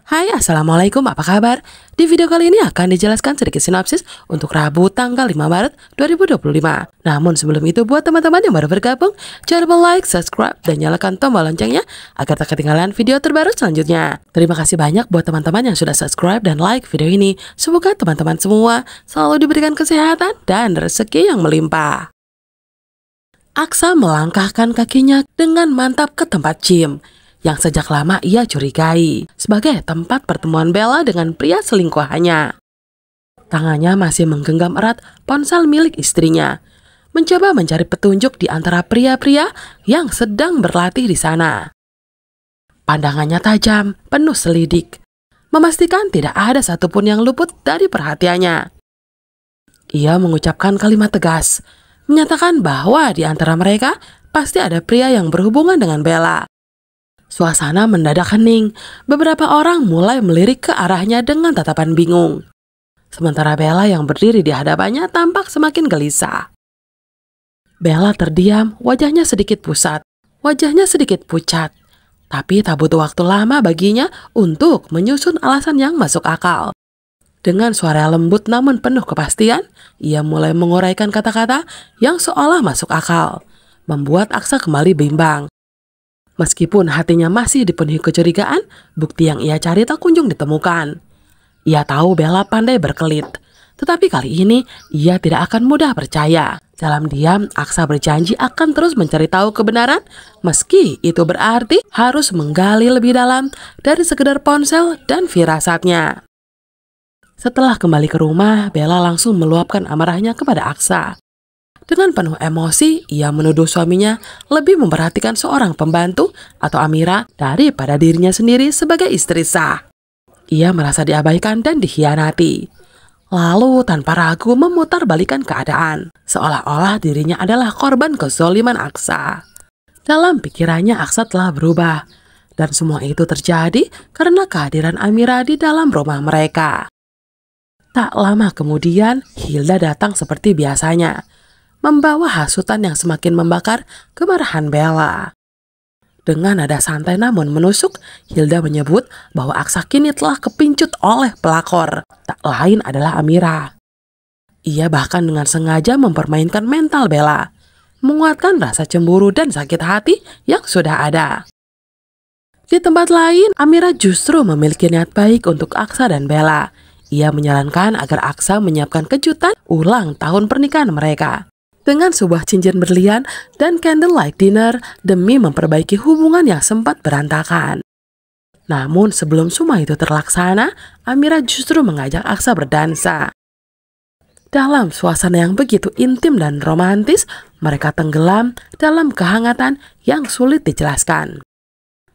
Hai, Assalamualaikum, apa kabar? Di video kali ini akan dijelaskan sedikit sinopsis untuk Rabu tanggal 5 Maret 2025. Namun sebelum itu, buat teman-teman yang baru bergabung, jangan lupa like, subscribe, dan nyalakan tombol loncengnya agar tak ketinggalan video terbaru selanjutnya. Terima kasih banyak buat teman-teman yang sudah subscribe dan like video ini. Semoga teman-teman semua selalu diberikan kesehatan dan rezeki yang melimpah. Aksa melangkahkan kakinya dengan mantap ke tempat gym yang sejak lama ia curigai sebagai tempat pertemuan Bella dengan pria selingkuhannya. Tangannya masih menggenggam erat ponsel milik istrinya, mencoba mencari petunjuk di antara pria-pria yang sedang berlatih di sana. Pandangannya tajam, penuh selidik, memastikan tidak ada satupun yang luput dari perhatiannya. Ia mengucapkan kalimat tegas, menyatakan bahwa di antara mereka pasti ada pria yang berhubungan dengan Bella. Suasana mendadak hening, beberapa orang mulai melirik ke arahnya dengan tatapan bingung. Sementara Bella yang berdiri di hadapannya tampak semakin gelisah. Bella terdiam, wajahnya sedikit pusat, wajahnya sedikit pucat. Tapi tak butuh waktu lama baginya untuk menyusun alasan yang masuk akal. Dengan suara lembut namun penuh kepastian, ia mulai menguraikan kata-kata yang seolah masuk akal, membuat Aksa kembali bimbang. Meskipun hatinya masih dipenuhi kecurigaan, bukti yang ia cari tak kunjung ditemukan. Ia tahu Bella pandai berkelit, tetapi kali ini ia tidak akan mudah percaya. Dalam diam, Aksa berjanji akan terus mencari tahu kebenaran, meski itu berarti harus menggali lebih dalam dari sekedar ponsel dan firasatnya. Setelah kembali ke rumah, Bella langsung meluapkan amarahnya kepada Aksa. Dengan penuh emosi, ia menuduh suaminya lebih memperhatikan seorang pembantu atau Amira daripada dirinya sendiri sebagai istri sah. Ia merasa diabaikan dan dikhianati. Lalu tanpa ragu memutarbalikkan keadaan, seolah-olah dirinya adalah korban kezoliman Aksa. Dalam pikirannya Aksa telah berubah, dan semua itu terjadi karena kehadiran Amira di dalam rumah mereka. Tak lama kemudian, Hilda datang seperti biasanya, membawa hasutan yang semakin membakar kemarahan Bella. Dengan nada santai namun menusuk, Hilda menyebut bahwa Aksa kini telah kepincut oleh pelakor, tak lain adalah Amira. Ia bahkan dengan sengaja mempermainkan mental Bella, menguatkan rasa cemburu dan sakit hati yang sudah ada. Di tempat lain, Amira justru memiliki niat baik untuk Aksa dan Bella. Ia menyarankan agar Aksa menyiapkan kejutan ulang tahun pernikahan mereka dengan sebuah cincin berlian dan candlelight dinner demi memperbaiki hubungan yang sempat berantakan. Namun sebelum semua itu terlaksana, Amira justru mengajak Aksa berdansa. Dalam suasana yang begitu intim dan romantis, mereka tenggelam dalam kehangatan yang sulit dijelaskan.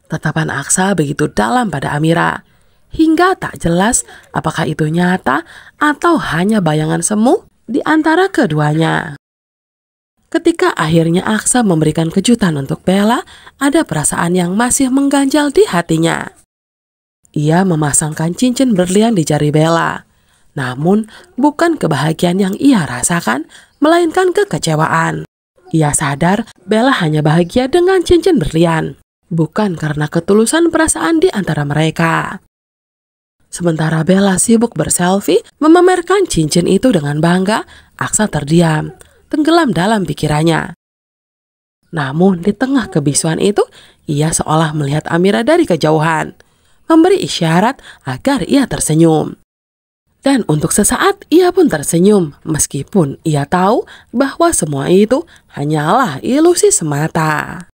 Tatapan Aksa begitu dalam pada Amira, hingga tak jelas apakah itu nyata atau hanya bayangan semu di antara keduanya. Ketika akhirnya Aksa memberikan kejutan untuk Bella, ada perasaan yang masih mengganjal di hatinya. Ia memasangkan cincin berlian di jari Bella. Namun, bukan kebahagiaan yang ia rasakan, melainkan kekecewaan. Ia sadar Bella hanya bahagia dengan cincin berlian, bukan karena ketulusan perasaan di antara mereka. Sementara Bella sibuk berselfie, memamerkan cincin itu dengan bangga, Aksa terdiam, tenggelam dalam pikirannya. Namun di tengah kebisuan itu, ia seolah melihat Amira dari kejauhan, memberi isyarat agar ia tersenyum. Dan untuk sesaat ia pun tersenyum, meskipun ia tahu bahwa semua itu hanyalah ilusi semata.